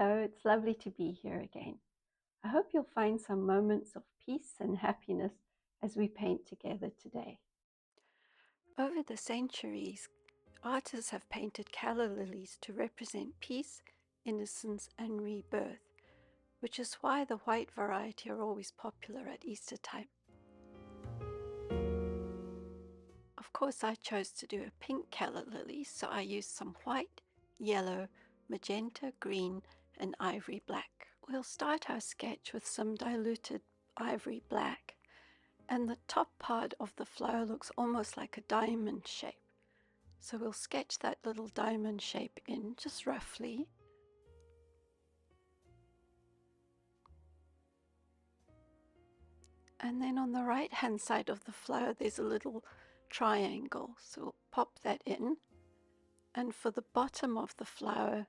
Hello, it's lovely to be here again. I hope you'll find some moments of peace and happiness as we paint together today. Over the centuries, artists have painted calla lilies to represent peace, innocence, and rebirth, which is why the white variety are always popular at Easter time. Of course, I chose to do a pink calla lily, so I used some white, yellow, magenta, green, and ivory black. We'll start our sketch with some diluted ivory black, and the top part of the flower looks almost like a diamond shape. So we'll sketch that little diamond shape in just roughly. And then on the right hand side of the flower there's a little triangle, so we'll pop that in. And for the bottom of the flower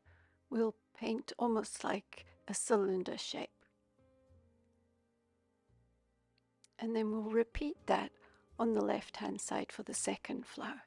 we'll paint almost like a cylinder shape. And then we'll repeat that on the left hand side for the second flower.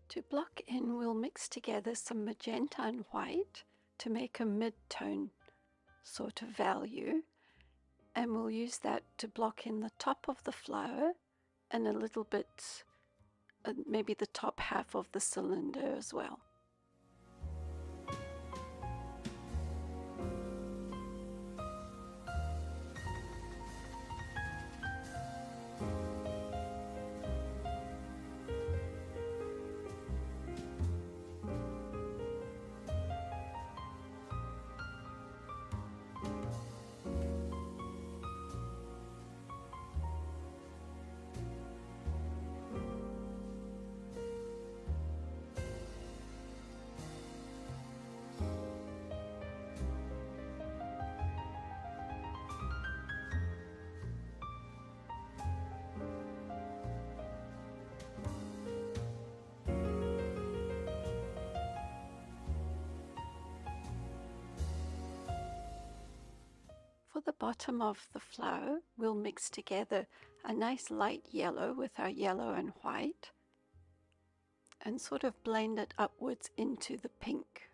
To block in, we'll mix together some magenta and white to make a mid-tone sort of value, and we'll use that to block in the top of the flower and a little bit, maybe the top half of the cylinder as well. For the bottom of the flower, we'll mix together a nice light yellow with our yellow and white and sort of blend it upwards into the pink.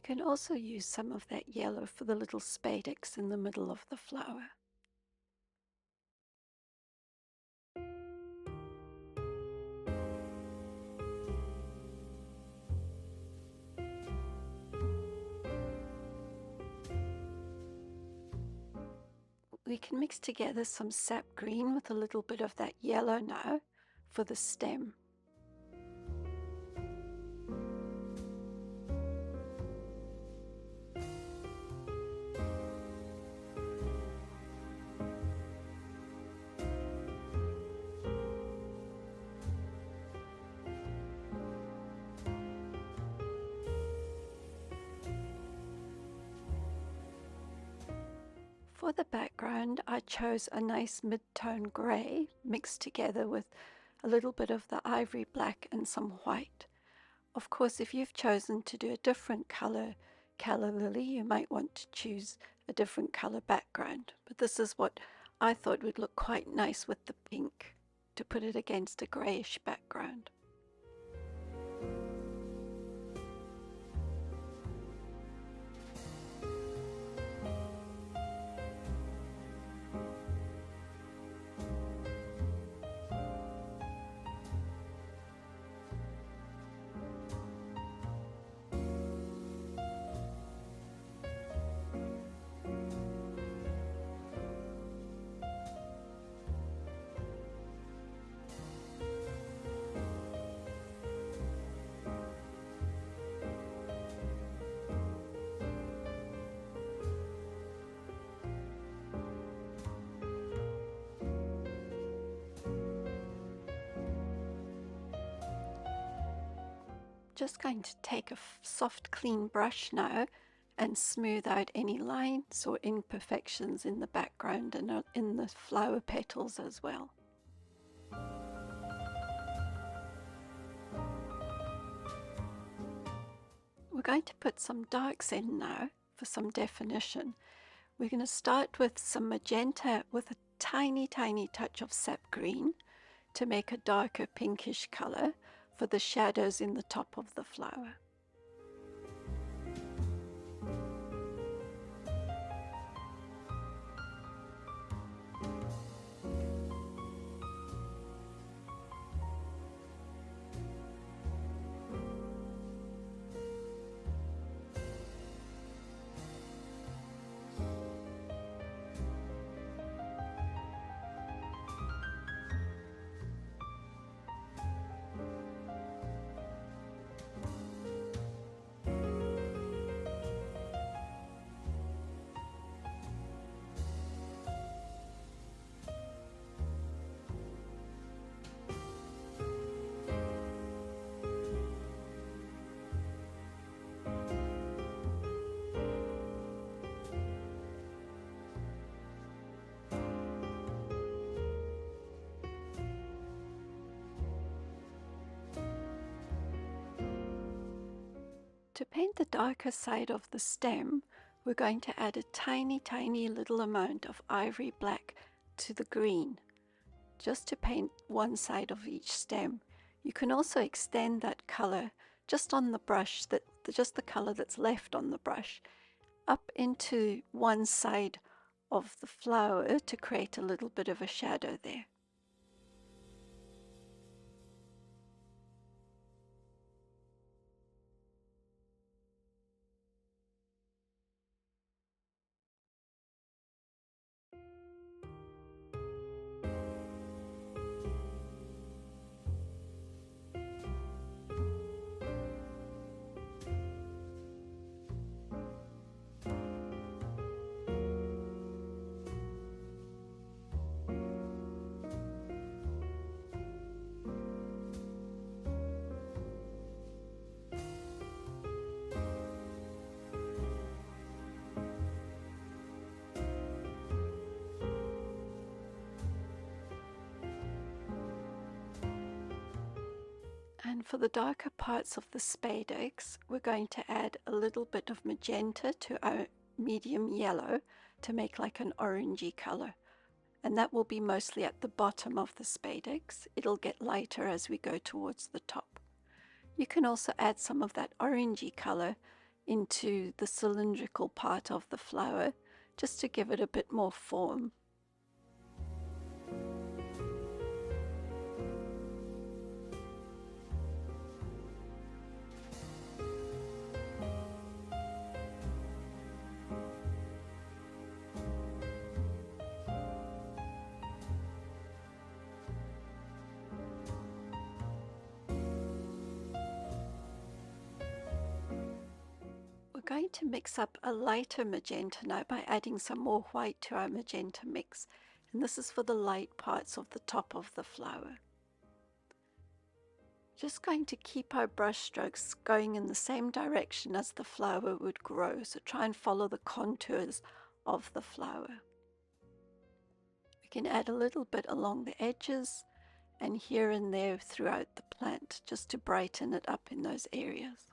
You can also use some of that yellow for the little spadix in the middle of the flower. We can mix together some sap green with a little bit of that yellow now for the stem. For the background, I chose a nice mid-tone grey mixed together with a little bit of the ivory black and some white. Of course, if you've chosen to do a different colour calla lily, you might want to choose a different color background. But this is what I thought would look quite nice with the pink, to put it against a grayish background. Just going to take a soft clean brush now and smooth out any lines or imperfections in the background and in the flower petals as well. We're going to put some darks in now for some definition. We're going to start with some magenta with a tiny touch of sap green to make a darker pinkish color for the shadows in the top of the flower. To paint the darker side of the stem, we're going to add a tiny little amount of ivory black to the green, just to paint one side of each stem. You can also extend that color just on the brush, just the color that's left on the brush, up into one side of the flower to create a little bit of a shadow there. And for the darker parts of the spadix, we're going to add a little bit of magenta to our medium yellow to make like an orangey color. And that will be mostly at the bottom of the spadix. It'll get lighter as we go towards the top. You can also add some of that orangey color into the cylindrical part of the flower, just to give it a bit more form. We're going to mix up a lighter magenta now by adding some more white to our magenta mix, and this is for the light parts of the top of the flower. Just going to keep our brush strokes going in the same direction as the flower would grow, so try and follow the contours of the flower. We can add a little bit along the edges and here and there throughout the plant, just to brighten it up in those areas.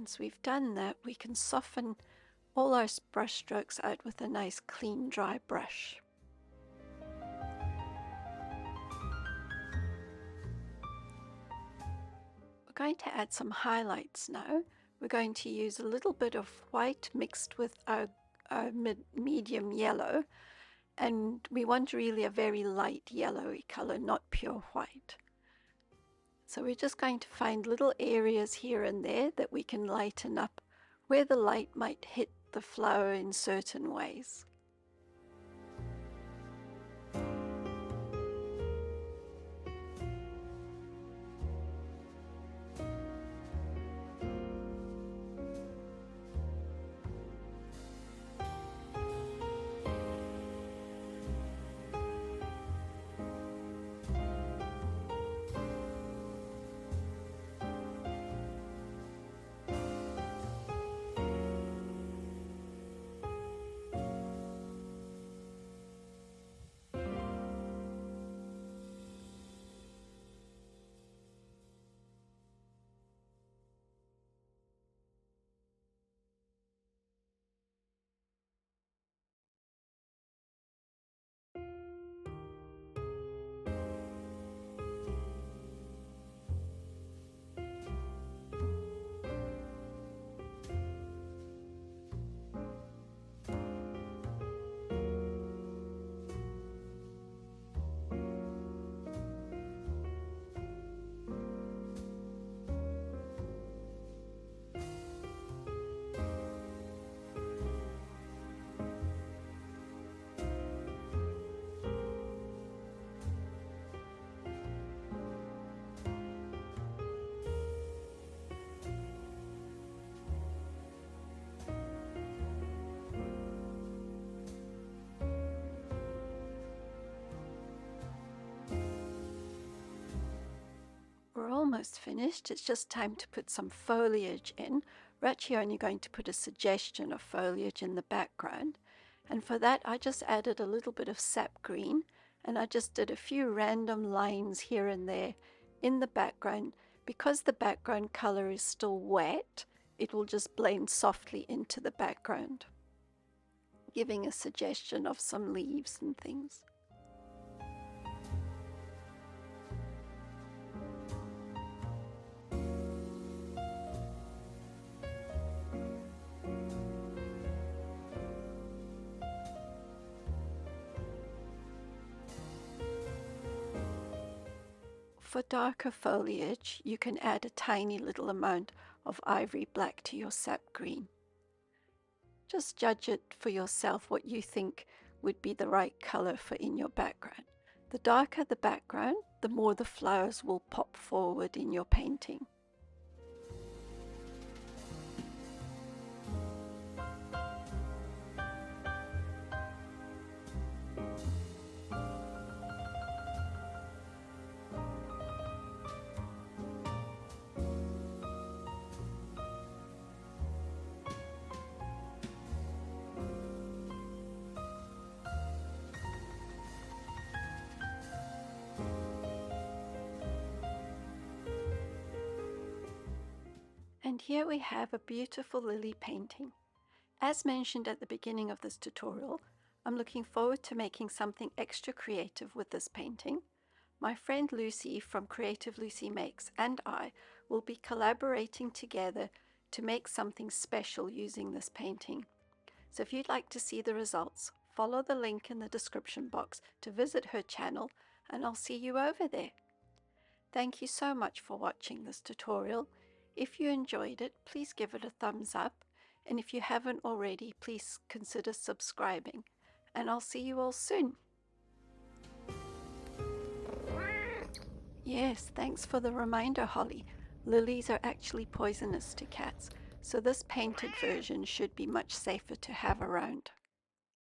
Once we've done that, we can soften all our brush strokes out with a nice clean dry brush. We're going to add some highlights now. We're going to use a little bit of white mixed with our medium yellow, and we want really a very light yellowy color, not pure white. So we're just going to find little areas here and there that we can lighten up where the light might hit the flower in certain ways. We're almost finished. It's just time to put some foliage in. We're actually only going to put a suggestion of foliage in the background. And for that, I just added a little bit of sap green, and I just did a few random lines here and there in the background. Because the background color is still wet, it will just blend softly into the background, giving a suggestion of some leaves and things. For darker foliage, you can add a tiny little amount of ivory black to your sap green. Just judge it for yourself what you think would be the right color for in your background. The darker the background, the more the flowers will pop forward in your painting. And here we have a beautiful lily painting. As mentioned at the beginning of this tutorial, I'm looking forward to making something extra creative with this painting. My friend Lucy from Creative Lucy Makes and I will be collaborating together to make something special using this painting. So if you'd like to see the results, follow the link in the description box to visit her channel, and I'll see you over there. Thank you so much for watching this tutorial. If you enjoyed it, please give it a thumbs up, and if you haven't already, please consider subscribing, and I'll see you all soon. Yes, thanks for the reminder, Holly. Lilies are actually poisonous to cats, so this painted version should be much safer to have around.